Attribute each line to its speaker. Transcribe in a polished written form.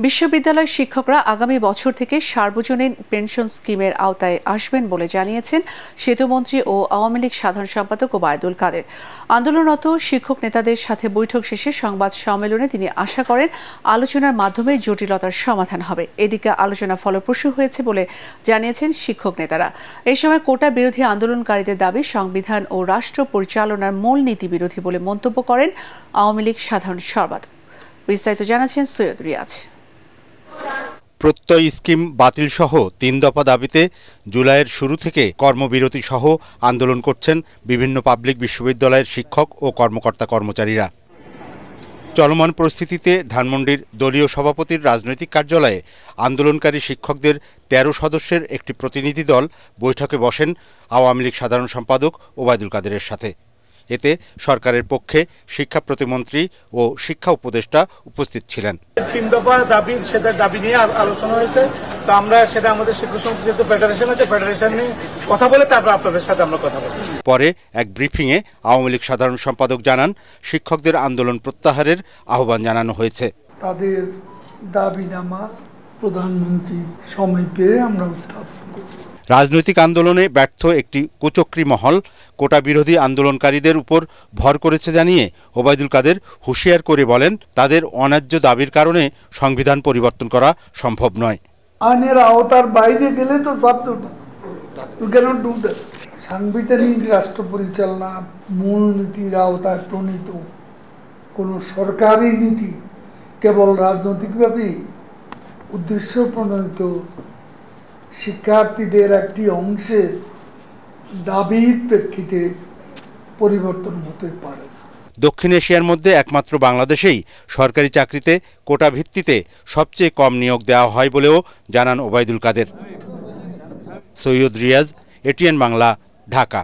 Speaker 1: বিশ্ববিদ্যালয় শিক্ষকরা আগামী বছর থেকে সার্বজনীন পেনশন স্কিমের আওতায় আসবেন বলে জানিয়েছেন সেতুমন্ত্রী ও আওয়ামী লীগ সাধারণ সম্পাদক ওবায়দুল কাদের। আন্দোলনরত শিক্ষক নেতাদের সাথে বৈঠক শেষে সংবাদ সম্মেলনে তিনি আশা করেন আলোচনার মাধ্যমে জটিলতার সমাধান হবে। এদিকে আলোচনা ফলপ্রসূ হয়েছে বলে জানিয়েছেন শিক্ষক নেতারা। এই সময় কোটা বিরোধী আন্দোলনকারীদের দাবি সংবিধান ও রাষ্ট্র পরিচালনার মূলনীতি বিরোধী বলে মন্তব্য করেন আওয়ামী লীগ সাধারণ সম্পাদক। বিস্তারিত জানাচ্ছেন সৈয়দ রিয়াজ।
Speaker 2: প্রত্যয় স্কিম বাতিল সহ ৩ দফা দাবিতে জুলাইয়ের শুরু থেকে কর্মবিরতি সহ আন্দোলন করছেন বিভিন্ন পাবলিক বিশ্ববিদ্যালয়ের শিক্ষক ও কর্মকর্তা কর্মচারীরা। চলমান পরিস্থিতিতে ধানমন্ডির দলীয় সভাপতির রাজনৈতিক কার্যালয়ে আন্দোলনকারী শিক্ষকদের ১৩ সদস্যের একটি প্রতিনিধি দল বৈঠকে বসেন আওয়ামী লীগ সাধারণ সম্পাদক ওবায়দুল কাদেরের সাথে। এতে সরকারের পক্ষে শিক্ষা প্রতিমন্ত্রী ও শিক্ষা উপদেষ্টা উপস্থিত ছিলেন।
Speaker 3: ৩ দফা দাবি দাবি নিয়ে আলোচনা হয়েছে। তো আমরা সেটা আমাদের শিক্ষক সমিতি যেহেতু ফেডারেশন আছে, ফেডারেশন নিয়ে কথা বলে তারপর আপনাদের সাথে আমরা কথা বলব।
Speaker 2: পরে এক ব্রিফিংয়ে আওয়ামী লীগ সাধারণ সম্পাদক জানান, শিক্ষকদের আন্দোলন প্রত্যাহারের আহ্বান জানানো হয়েছে।
Speaker 4: তাদের দাবিনামা প্রধানমন্ত্রী সময় পেয়ে আমরা উত্থাপন করব।
Speaker 2: রাজনৈতিক আন্দোলনে ব্যর্থ একটি কুচক্রী মহল কোটা বিরোধী আন্দোলনকারীদের উপর ভর করেছে জানিয়ে ওবায়দুল কাদের হুঁশিয়ার করে বলেন, তাদের অন্যায্য দাবির কারণে সংবিধান পরিবর্তন করা সম্ভব নয়।
Speaker 4: আইনের আওতার বাইরে গেলে তো সাংবিধানিক রাষ্ট্র পরিচালনার মূলনীতির আওতায় প্রণীত কোনো সরকারি নীতি কেবল রাজনৈতিকভাবে উদ্দেশ্য প্রণীত শিক্ষার্থীদের একটি অংশের দাবির প্রেক্ষিতে পরিবর্তন হতে পারে।
Speaker 2: দক্ষিণ এশিয়ার মধ্যে একমাত্র বাংলাদেশেই সরকারি চাকরিতে কোটা ভিত্তিতে সবচেয়ে কম নিয়োগ দেওয়া হয় বলেও জানান ওবায়দুল কাদের। সৈয়দ রিয়াজ, এটিএন বাংলা, ঢাকা।